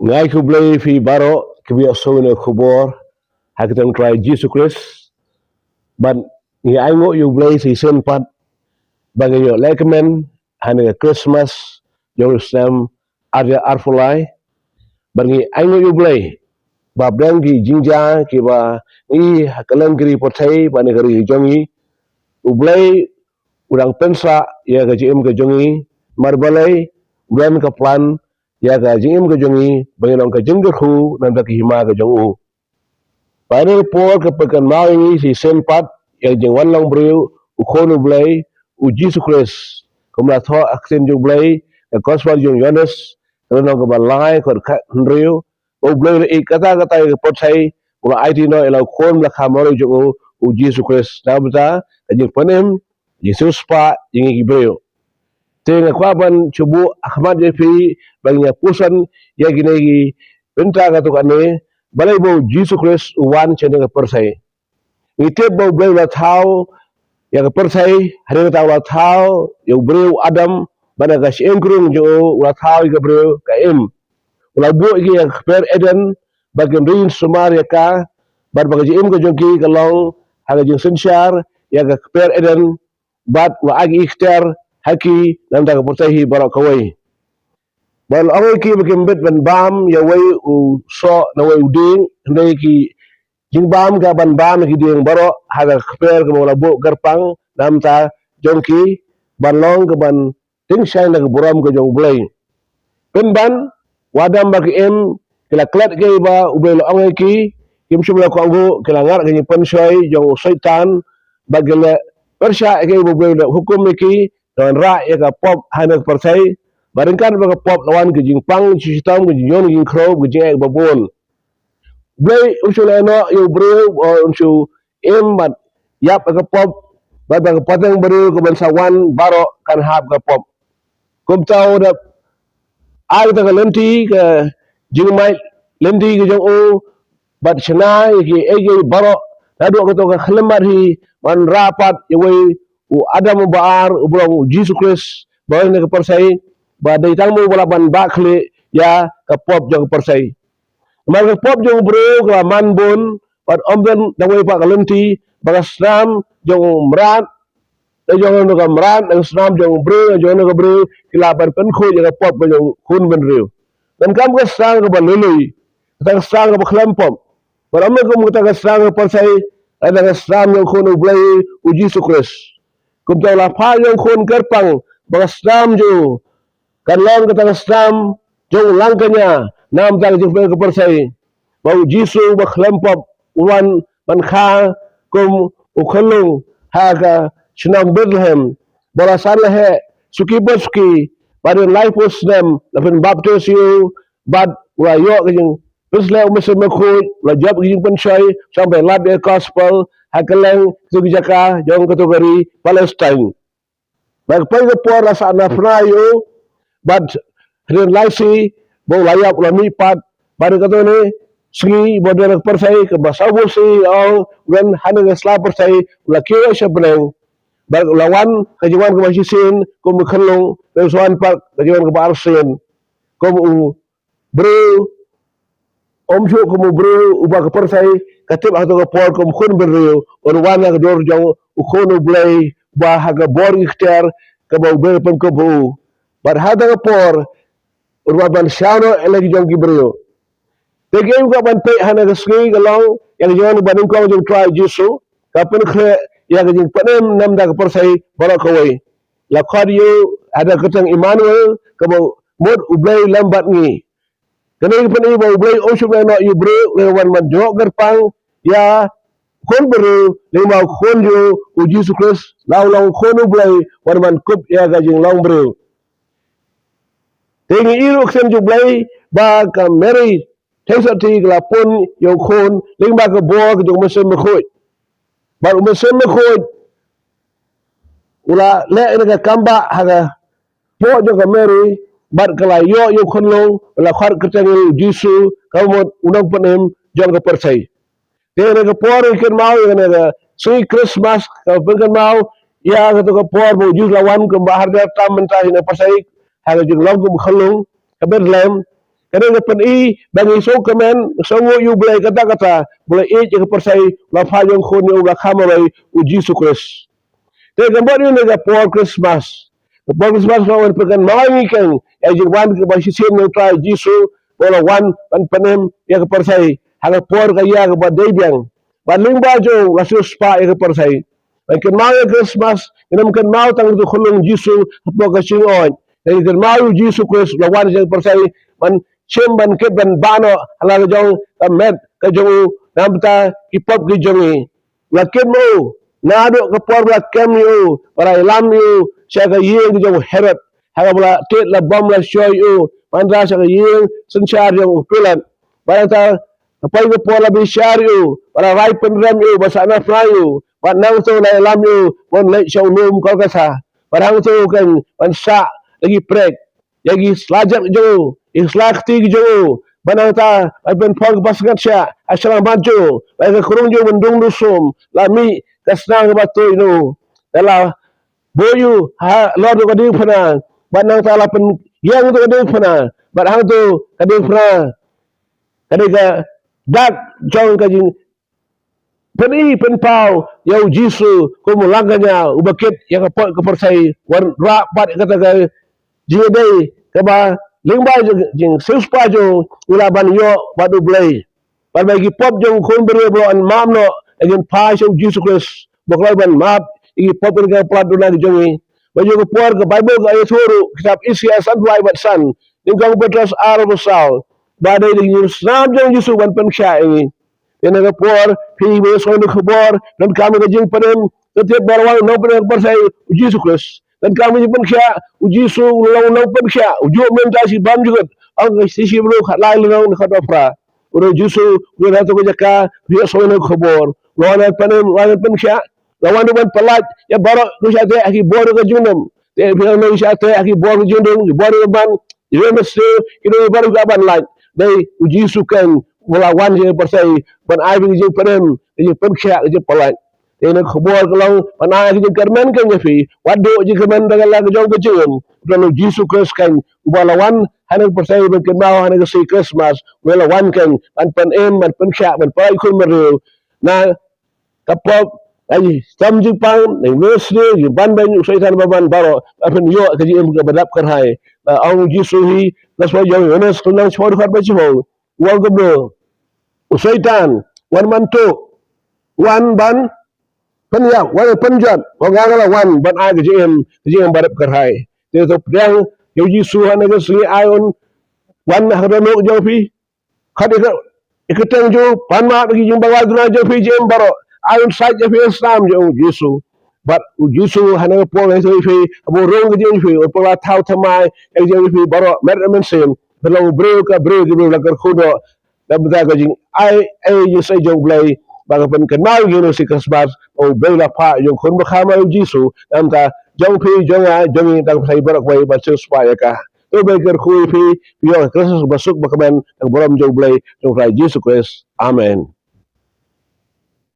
Ngai ku blai fi baro kebi so ne khubor hakitang try Jesus Christ ban ni aingo you blai si sen pat bagi yo lekamen hane Christmas Jerusalem ada arfulai bagi aingo you blai ba brangi jinja ki ba ni hakalan gri potai ba ne gri jongi u blai udang pensa ya ga jim ga jongi marbalai udan ka plan ya ga jim ga jongi bagi nong ka jingga khu nan da ki hima ga jongu pada por ke pekan mai si sempat yang jeng long breu u khonu blai u Jesus Christ kumla tho aksen ju blai ke gospel ju Yohanes no ke balai ko kha reu u blai e kata kata ke pot sai u IT no ela khon la khamore ju u Jesus Christ tabta jeng panem Jesus pa jeng breu tenga kwa ban chubu ahmad fi bangnya pusan ya ginegi benta ka to kane balai bo Jesus Christ wan chene ka persai ite bo blai la thau ya ka persai hare ta la thau yo breu adam bana ka shengrung jo la thau ka breu ka em la bo gi ya per eden bagem rin sumar ya ka bar bagaji em ka jonki ka long haga jing sensyar ya ka per eden bat wa agi ikhtar haki nam ta ka persai hi barak kawai bal awai ki bagem bet ban bam ya wai u so na wai uding ndai ki jing bam ga ban bam ki ding baro haga kper ga wala bo garpang nam ta jongki ban long ga ban ting shai na ga buram ga jong blai pen ban wadam ba ki em kila klat ga ba ubel angai ki kim shumla ko angu kila ngar ga ni pen shai jong shaitan bagele persha ga bo bel hukum ki dan ra ya ga pop hanak persai barengkan ba ga pop lawan ga jing pang chi tam ga jing yon jing kro ga jing ba bon blai usul eno yo bro unsu embat yap ka pop ba ba patang bro ko ban sawan baro kan hab ka pop kum tau da ai ta lenti ka jingmai lenti ka jong o bat chana ki ege baro na do ko to ka khlamar hi man rapat yo we u adam baar u bro Jesus Christ ba ne ka persai ba dai tang mo wala ban ba khle ya ka pop jong persai Marga pop jong bro ka man bon pat omben dawai pa kalenti baga snam jong mran jong no ka mran ang snam jong bro jong no ka bro kila par pen kho ya pop jong khun ben reu dan kam ka sang ka balului ta sang ka khlam pop par amme ko ta ka sang ka par sai ada ka snam jong khun blai u Jesus Christ kum ta la pha jong khun kerpang baga snam jo kan long ka ta snam jong langkanya nam ta jing pe ko persai bau jisu ba khlempop wan ban kha kum u khalung ha ka chnam Bethlehem bara sala he suki boski pada life was them la pen baptist you bad wa yo ka jing pisle u mese me khu la job jing pen chai sampai lab the gospel ha kaleng su jaka jong kategori Palestine ba pa ko por la sa na frayo bad ren laisi bo layap la mi pat pada kato ni sgi bodor persai ke basabu si au gan hana sla persai la kio shabneng bar lawan kajiwan ke masisin ko mkhalong reswan pak kajiwan ke barsen ko bro omjo ko bro uba ke persai katib ato ke por ko khun berrio on wana ke dor jaw khonu blai ba haga bor ikhtiar ke ba ber pen ko bu bar hada ke por urwa ban shano elegi jongi brio tegem ka ban pe hana ski galong yang jon ban ko jong try jisu ka pen khle ya ga jing panem nam da ka persai barakawai la khadiyo ada ketang Emmanuel ka bo mod ublay lambat ngi kanai pen bo ublay o shu no yu bro le wan man jo garpang ya kon bro le ma kon jo u jisu Christ law long kon ublay wan man kup ya ga jing long bro tengi iru ksen ju blai ba ka meri thesa ti la pon yo khon ling ba ka bo ka ju mesen me khoi ba mesen me khoi ula le ka kamba haga po jo ka meri bar ka la yo khon long la khar ka tang jisu ka mo unang panem jong ka persai te ka por ken mau ne ka sui Christmas ka ben mau ya ka to ka por bo jus la wan ka bahar da tam ta ne persai haga jing long kum khalung ka Bethlehem Kadang pen I bagi so kemen songo yu boleh kata-kata boleh I je persai la fa yung khon yu la khamalai u Jesus Christ. Te gambar yu nega por Christmas. Por Christmas lawan pekan mangi kan ya je wan ke basi sin no try Jesus bola wan pan penem ya ke persai haga por ka ya ke badai biang. Ban ling ba jo lasu spa ya ke persai. Ban ken mau Christmas inam ken mau tang tu khulung Jesus po ka sing on. Ken mau Jesus Christ lawan je persai ban Shem ban ket ban bano ala jong met ka jong namta ipop ki jongi la ket mo na do ka por la kem yu para lam yu sha ka yeng jong heret ha bla tet la bom la shoy yu ban ra sha ka yeng sun char jong pilan para ta pai ko por la bi shar yu para rai pen ram yu ba sa na fra yu ban nang so la lam yu bon le show num ko ka sa para hang so kan ban sa lagi prek lagi selajak jo islah ketiga jo banang ta ben pol basgat sya asala maju baik kurung jo mendung dusum lami kasna batu inu dala boyu ha lord ko ding phana banang ta la pen yang tu ding phana bat hang tu kading phana kadiga dak jong ka jing pen pen pau yau jisu ko mulanganya ubakit yang apa ke persai wan ra bat kata ga jidai ke ba lingba jing suspa jo ula ban yo badu blai ban bagi pop jong kon bere bro an mamno again pa so Jesus Christ boklai ban map igi pop ga plat dula jongi ba jo ko por ga bible ga ayaturu kitab isya san wai bat san ning gang petras aro sal ba dai ni snam jong Jesus ban pen kha ini ene ga por pi be so no khobor dan kam ga jing panem te barwa no pen persai Jesus Christ dan kami pun kaya uji su ulang pun kaya uji mentasi bam juga ang sisi bro lain lang kata fra udah jusu udah tu kerja dia soalnya khabar lawan pun kaya lawan pun pelat ya baru kerja tu aki bor ke junam te bilang ni saya tu aki bor ke junam bor ke ban dia mesti ini baru kaban lain dari uji sukan melawan je persai ban ai bi je panem je pun kaya je pelat ene khobor kalau mana ki kermen kan yafi wado ji kermen daga la jong ke jom dan Jesus Christ kan ubalawan hanan persai ben kan mau hanan ke Christmas wala wan kan an pen em man pen kha man pai kun meru na kapok ai sam ji pang ne wesne ji ban ben syaitan baban baro apen yo ke ji em ke badap kar hai au Jesus hi las wa yo ne sunang chor khat ba chi ho wa gobdo syaitan wan man to wan ban penyak wan penjat wangala wan ban ai ke em badap kar hai te to prang yo Jesus hanan ke sri aion wan hada no jo fi khade ka ikatang jo panma bagi jing bawa duna jo fi jem baro ayun saj jo fi islam jo Yesu but Yesu hana po le so fi abo rong jo fi o pala thau thamai e jo fi baro mer men sem belo breu ka la kar khodo da bata ka jing ai je sai jo blai baga pen kan mau yo si kasbas o bela pa jo khon ba khama Yesu am ta jo fi jo nga jo ni dang sai barak wai ba se spaya ka to baker khui fi yo Kristus basuk bakaban ang boram jo blay jo Christ Jesus Christ amen.